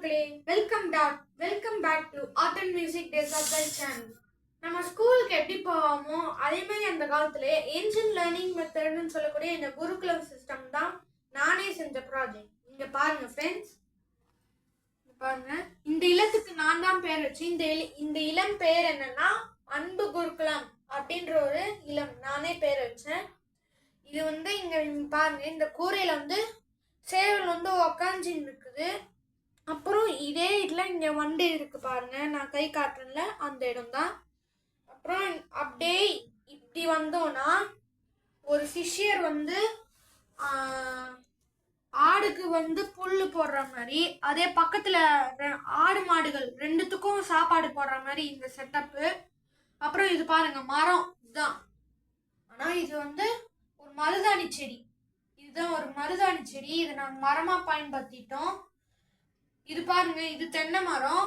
மக்களே, welcome back to art and music days of the channel. நம்ம ஸ்கூலுக்கு எப்படி போவோமோ அதே மாதிரி அந்த காலத்துல ஏன்ஷியன்ட் லேர்னிங் மெத்தட்னு சொல்லக்கூடிய இந்த குருகுலம் சிஸ்டம் தான் நானே செஞ்ச ப்ராஜெக்ட். இங்க பாருங்க ஃப்ரெண்ட்ஸ், பாருங்க இந்த இல்லத்துக்கு நான் தான் பேர் வச்சு இந்த இளம் பேர் என்னன்னா அன்பு குருகுலம் அப்படின்ற ஒரு இளம் நானே பேர் வச்சேன். இது இங்க பாருங்க, இந்த கூரையில சேவல் உக்காஞ்சின்னு இருக்குது. அப்புறம் இதே இதுல இங்க வண்டி இருக்கு பாருங்க, நான் கை காட்டுறேன்ல அந்த இடம் தான். அப்புறம் அப்படியே இப்படி வந்தோம்னா ஒரு சிஷ்யர் ஆடுக்கு புல்லு போடுற மாதிரி, அதே பக்கத்துல ஆடு மாடுகள் ரெண்டுத்துக்கும் சாப்பாடு போடுற மாதிரி இந்த செட்டப்பு. அப்புறம் இது பாருங்க மரம் இதுதான், ஆனா இது ஒரு மருதாணி செடி. இதுதான் ஒரு மருதாணி செடி, இதை நாங்கள் மரமா பயன்படுத்திட்டோம். இது பாருங்க, இது தென்னை மரம்.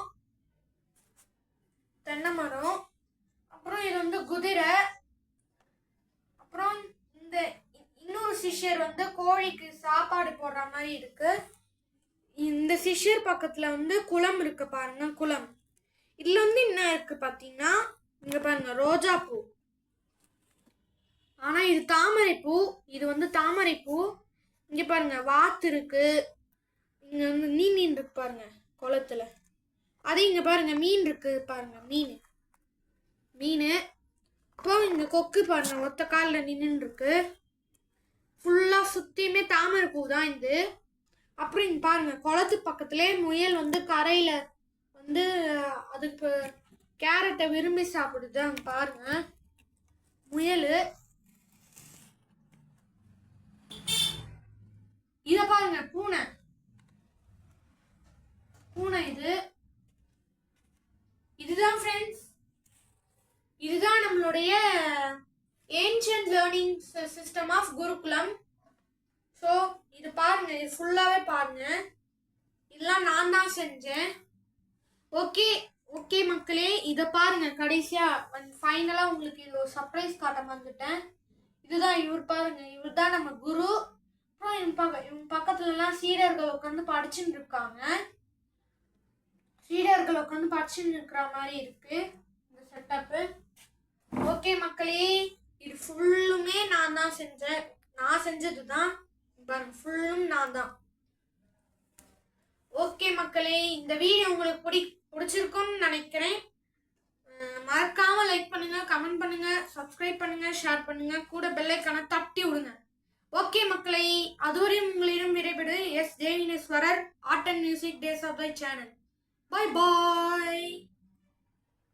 அப்புறம் இது குதிரை. அப்புறம் இந்த இன்னொரு சிஷ்யர் கோழிக்கு சாப்பாடு போடுற மாதிரி இருக்கு. இந்த சிஷ்யர் பக்கத்துல குளம் இருக்கு பாருங்க, குளம். இதுல என்ன இருக்கு பாத்தீங்கன்னா, இங்க பாருங்க ரோஜா பூ. ஆனா இது தாமரை பூ. இது தாமரை பூ. இங்க பாருங்க வாத்து இருக்கு. இங்க மீன் இருக்கு பாருங்க குளத்துல. அது இங்க பாருங்க மீன் இருக்கு பாருங்க, மீன். இப்போ இங்க கொக்கு பாருங்க ஒத்த காலில் நின்று இருக்கு. ஃபுல்லா சுத்தியுமே தாமரை பூ தான் இது. அப்புறம் இங்க பாருங்க குளத்து பக்கத்திலே முயல் கரையில அதுக்கு கேரட்டை விரும்பி சாப்பிடுது. அங்க பாருங்க முயல். இத பாருங்க பூனை. இதுதான் ஃப்ரெண்ட்ஸ், இதுதான் நம்மளுடைய ancient learning system of Gurukulam. So இது பாருங்க, இது ஃபுல்லாவே பாருங்க, இதெல்லாம் நான் தான் செஞ்சேன். ஓகே மக்களே, இதை பாருங்க. கடைசியா ஃபைனலா உங்களுக்கு இது ஒரு சர்ப்ரைஸ் காட்ட வந்துட்டேன். இதுதான் இவர் பாருங்க, இவர் தான் நம்ம குரு. அப்புறம் இவங்க பக்கத்துல எல்லாம் சீடர்கள் உட்காந்து படிச்சுட்டு இருக்காங்க. சீடர்கள் உட்காந்து படிச்சுட்டு இருக்கிற மாதிரி இருக்கு இந்த செட்டப்பு. ஓகே மக்களே, இது ஃபுல்லுமே நான் தான் செஞ்சேன். நான் செஞ்சதுதான் பாருங்க, ஃபுல்லும் நான் தான். ஓகே மக்களே, இந்த வீடியோ உங்களுக்கு பிடிச்சிருக்கும்னு நினைக்கிறேன். மறக்காம லைக் பண்ணுங்க, கமெண்ட் பண்ணுங்க, சப்ஸ்கிரைப் பண்ணுங்க, ஷேர் பண்ணுங்க, கூட பெல் ஐகானை தட்டி விடுங்க. ஓகே மக்களே, அதுவரை உங்களிடம் விடைபெறுவது S Devineswarar, art and music days of the channel. Bye bye.